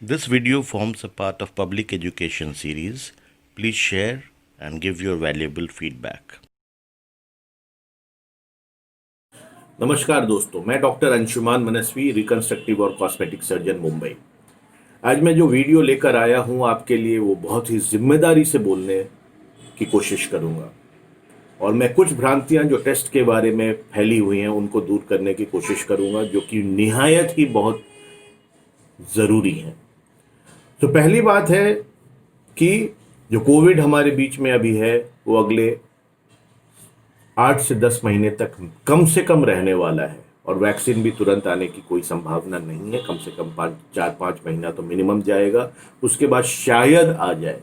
This video forms a part of public education series. Please share and give your valuable feedback. नमस्कार दोस्तों, मैं doctor Anshuman मनस्वी, reconstructive और cosmetic surgeon, Mumbai. आज मैं जो वीडियो लेकर आया हूं आपके लिए वो बहुत ही जिम्मेदारी से बोलने की कोशिश करूंगा और मैं कुछ भ्रांतियां जो टेस्ट के बारे में फैली हुई हैं उनको दूर करने की कोशिश करूंगा, जो कि निहायत ही बहुत ज़रूरी हैं। तो पहली बात है कि जो कोविड हमारे बीच में अभी है वो अगले 8 से 10 महीने तक कम से कम रहने वाला है और वैक्सीन भी तुरंत आने की कोई संभावना नहीं है। कम से कम 4-5 महीना तो मिनिमम जाएगा, उसके बाद शायद आ जाए।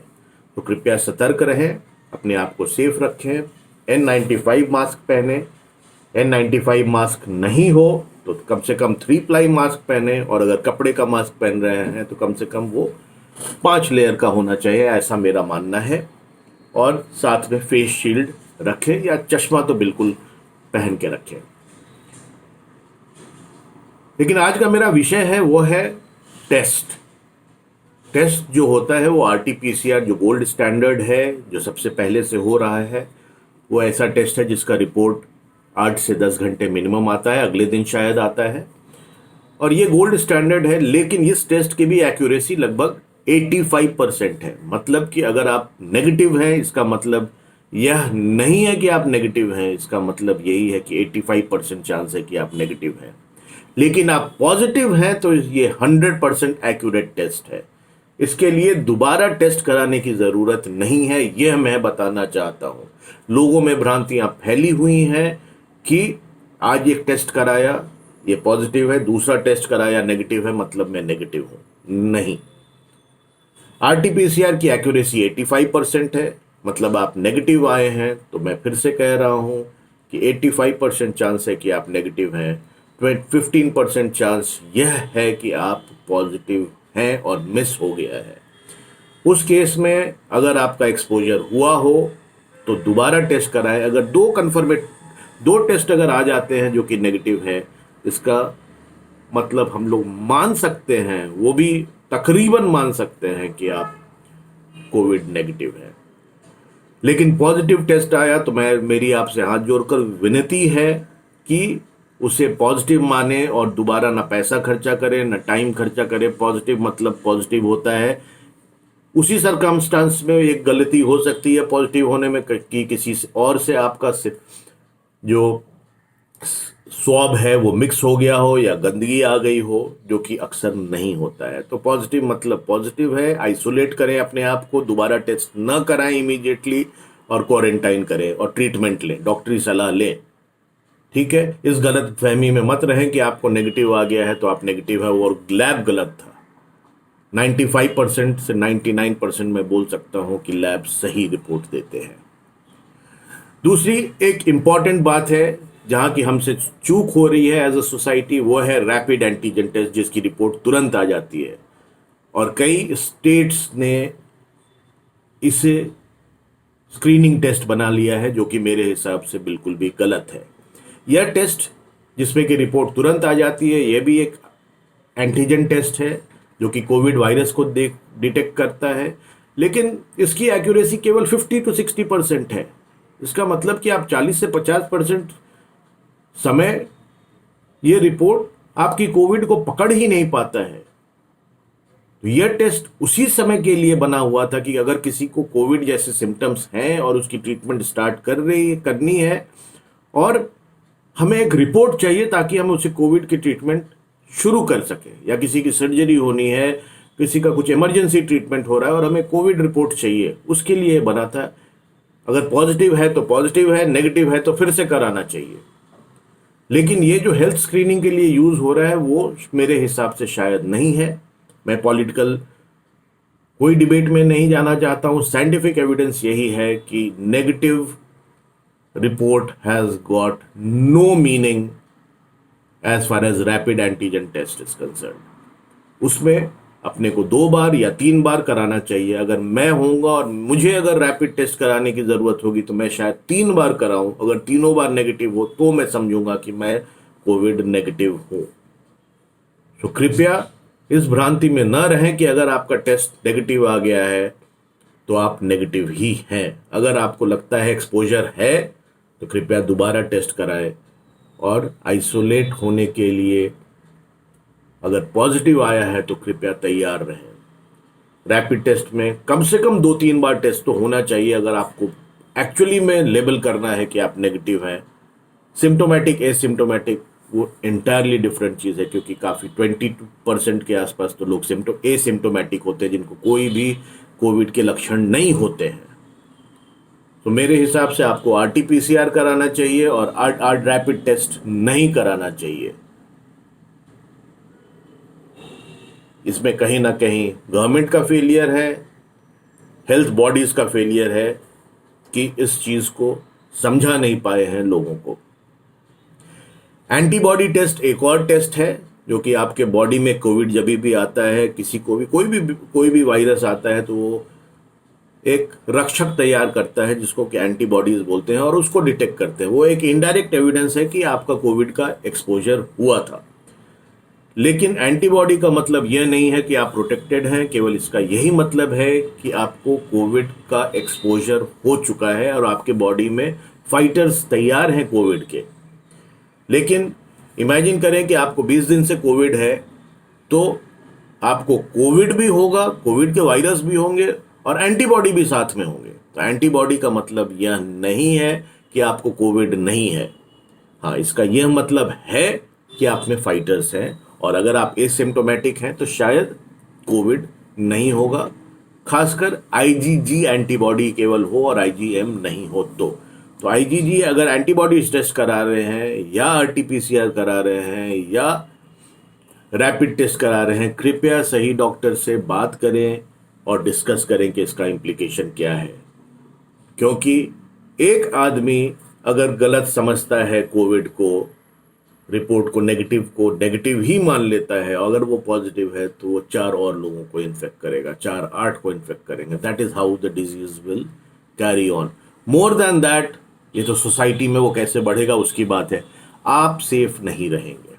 तो कृपया सतर्क रहें, अपने आप को सेफ रखें, N95 मास्क पहने। N95 मास्क नहीं हो तो कम से कम 3 प्लाई मास्क पहने, और अगर कपड़े का मास्क पहन रहे हैं तो कम से कम वो 5 लेयर का होना चाहिए, ऐसा मेरा मानना है। और साथ में फेस शील्ड रखें या चश्मा तो बिल्कुल पहन के रखें। लेकिन आज का मेरा विषय है वो है टेस्ट। टेस्ट जो होता है वो RT-PCR जो गोल्ड स्टैंडर्ड है, जो सबसे पहले से हो रहा है, वो ऐसा टेस्ट है जिसका रिपोर्ट 8 से 10 घंटे मिनिमम आता है, अगले दिन शायद आता है, और ये गोल्ड स्टैंडर्ड है। लेकिन इस टेस्ट की भी एक्यूरेसी लगभग 85% है। मतलब कि अगर आप नेगेटिव हैं, इसका मतलब यह नहीं है कि आप नेगेटिव हैं, इसका मतलब यही है कि 85% चांस है कि आप नेगेटिव हैं। लेकिन आप पॉजिटिव हैं तो ये 100% एक्यूरेट टेस्ट है। इसके लिए दोबारा टेस्ट कराने की ज़रूरत नहीं है, यह मैं बताना चाहता हूं। लोगों में भ्रांतियां फैली हुई हैं कि आज एक टेस्ट कराया ये पॉजिटिव है, दूसरा टेस्ट कराया नेगेटिव है, मतलब मैं नेगेटिव हूं। नहीं, RT-PCR की एक्यूरेसी 85% है, मतलब आप नेगेटिव आए हैं। तो मैं फिर से कह रहा हूं कि 85% चांस है कि आप नेगेटिव हैं, 15% चांस यह है कि आप पॉजिटिव हैं और मिस हो गया है। उस केस में अगर आपका एक्सपोजर हुआ हो तो दोबारा टेस्ट कराएं। अगर दो टेस्ट अगर आ जाते हैं जो कि नेगेटिव है, इसका मतलब हम लोग मान सकते हैं, वो भी तकरीबन मान सकते हैं कि आप कोविड नेगेटिव है। लेकिन पॉजिटिव टेस्ट आया तो मेरी आपसे हाथ जोड़कर विनती है कि उसे पॉजिटिव माने और दोबारा ना पैसा खर्चा करें ना टाइम खर्चा करें। पॉजिटिव मतलब पॉजिटिव होता है, उसी सरकमस्टांस में एक गलती हो सकती है पॉजिटिव होने में कि किसी और से आपका जो स्वैब है वो मिक्स हो गया हो या गंदगी आ गई हो, जो कि अक्सर नहीं होता है। तो पॉजिटिव मतलब पॉजिटिव है। आइसोलेट करें अपने आप को, दोबारा टेस्ट न कराएं इमीडिएटली, और क्वारंटाइन करें और ट्रीटमेंट लें, डॉक्टरी सलाह लें। ठीक है, इस गलत फहमी में मत रहें कि आपको नेगेटिव आ गया है तो आप नेगेटिव है, और लैब गलत था। 95% से 99% मैं बोल सकता हूं कि लैब सही रिपोर्ट देते हैं। दूसरी एक इंपॉर्टेंट बात है जहां की हमसे चूक हो रही है एज अ सोसाइटी, वो है रैपिड एंटीजन टेस्ट, जिसकी रिपोर्ट तुरंत आ जाती है। और कई स्टेट्स ने इसे स्क्रीनिंग टेस्ट बना लिया है, जो कि मेरे हिसाब से बिल्कुल भी गलत है। यह टेस्ट जिसमें कि रिपोर्ट तुरंत आ जाती है, यह भी एक एंटीजन टेस्ट है जो कि कोविड वायरस को डिटेक्ट करता है। लेकिन इसकी एक्यूरेसी केवल 50 to 60% है। इसका मतलब कि आप 40 से 50% समय ये रिपोर्ट आपकी कोविड को पकड़ ही नहीं पाता है। तो यह टेस्ट उसी समय के लिए बना हुआ था कि अगर किसी को कोविड जैसे सिम्टम्स हैं और उसकी ट्रीटमेंट स्टार्ट करनी है, और हमें एक रिपोर्ट चाहिए ताकि हम उसे कोविड की ट्रीटमेंट शुरू कर सकें, या किसी की सर्जरी होनी है, किसी का कुछ इमरजेंसी ट्रीटमेंट हो रहा है और हमें कोविड रिपोर्ट चाहिए, उसके लिए बना था। अगर पॉजिटिव है तो पॉजिटिव है, नेगेटिव है तो फिर से कराना चाहिए। लेकिन ये जो हेल्थ स्क्रीनिंग के लिए यूज हो रहा है वो मेरे हिसाब से शायद नहीं है। मैं पॉलिटिकल कोई डिबेट में नहीं जाना चाहता हूं। साइंटिफिक एविडेंस यही है कि negative report has got no meaning as far as rapid antigen test is concern. उसमें अपने को 2 बार या 3 बार कराना चाहिए। अगर मैं होऊंगा और मुझे अगर रैपिड टेस्ट कराने की जरूरत होगी तो मैं शायद 3 बार कराऊं। अगर तीनों बार नेगेटिव हो तो मैं समझूंगा कि मैं कोविड नेगेटिव हूं। तो कृपया इस भ्रांति में न रहें कि अगर आपका टेस्ट नेगेटिव आ गया है तो आप नेगेटिव ही हैं। अगर आपको लगता है एक्सपोजर है तो कृपया दोबारा टेस्ट कराएं और आइसोलेट होने के लिए अगर पॉजिटिव आया है तो कृपया तैयार रहें। रैपिड टेस्ट में कम से कम 2-3 बार टेस्ट तो होना चाहिए अगर आपको एक्चुअली में लेबल करना है कि आप नेगेटिव हैं। सिम्टोमेटिक एसिम्टोमेटिक वो इंटायरली डिफरेंट चीज़ है, क्योंकि काफ़ी 22% के आसपास तो लोग एसिम्टोमेटिक होते हैं जिनको कोई भी कोविड के लक्षण नहीं होते हैं। तो मेरे हिसाब से आपको RT-PCR कराना चाहिए और रैपिड टेस्ट नहीं कराना चाहिए। इसमें कहीं ना कहीं गवर्नमेंट का फेलियर है, हेल्थ बॉडीज का फेलियर है कि इस चीज को समझा नहीं पाए हैं लोगों को। एंटीबॉडी टेस्ट एक और टेस्ट है जो कि आपके बॉडी में कोविड जब भी आता है, किसी को भी कोई भी वायरस आता है तो वो एक रक्षक तैयार करता है जिसको कि एंटीबॉडीज बोलते हैं और उसको डिटेक्ट करते हैं। वो एक इनडायरेक्ट एविडेंस है कि आपका कोविड का एक्सपोजर हुआ था। लेकिन एंटीबॉडी का मतलब यह नहीं है कि आप प्रोटेक्टेड हैं, केवल इसका यही मतलब है कि आपको कोविड का एक्सपोजर हो चुका है और आपके बॉडी में फाइटर्स तैयार हैं कोविड के। लेकिन इमेजिन करें कि आपको 20 दिन से कोविड है तो आपको कोविड भी होगा, कोविड के वायरस भी होंगे और एंटीबॉडी भी साथ में होंगे। तो एंटीबॉडी का मतलब यह नहीं है कि आपको कोविड नहीं है। हाँ, इसका यह मतलब है कि आप में फाइटर्स हैं और अगर आप एसिम्टोमेटिक हैं तो शायद कोविड नहीं होगा, खासकर IgG एंटीबॉडी केवल हो और IgM नहीं हो तो IgG अगर एंटीबॉडी टेस्ट करा रहे हैं या RT-PCR करा रहे हैं या रैपिड टेस्ट करा रहे हैं, कृपया सही डॉक्टर से बात करें और डिस्कस करें कि इसका इम्प्लीकेशन क्या है। क्योंकि एक आदमी अगर गलत समझता है कोविड को, रिपोर्ट को नेगेटिव ही मान लेता है, अगर वो पॉजिटिव है तो वो 4 और लोगों को इन्फेक्ट करेगा, 4-8 को इन्फेक्ट करेंगे। That is how the disease will carry on. More than that, ये तो सोसाइटी में वो कैसे बढ़ेगा उसकी बात है, आप सेफ नहीं रहेंगे।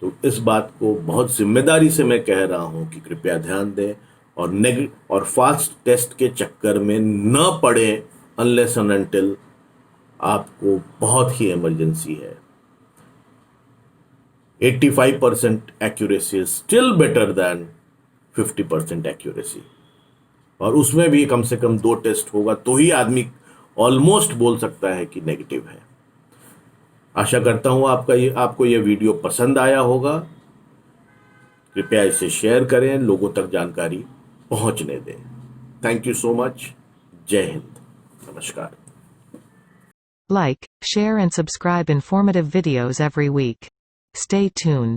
तो इस बात को बहुत जिम्मेदारी से मैं कह रहा हूं कि कृपया ध्यान दें और फास्ट टेस्ट के चक्कर में न पड़े अनलेस एंड अनटिल आपको बहुत ही इमरजेंसी है। 85% accuracy is still better than 50% accuracy, और उसमें भी कम से कम 2 टेस्ट होगा तो ही आदमी ऑलमोस्ट बोल सकता है कि नेगेटिव है। आशा करता हूं आपको ये वीडियो पसंद आया होगा। कृपया इसे शेयर करें, लोगों तक जानकारी पहुंचने दें। Thank you so much. जय हिंद। नमस्कार। Like, share and subscribe informative videos every week. Stay tuned.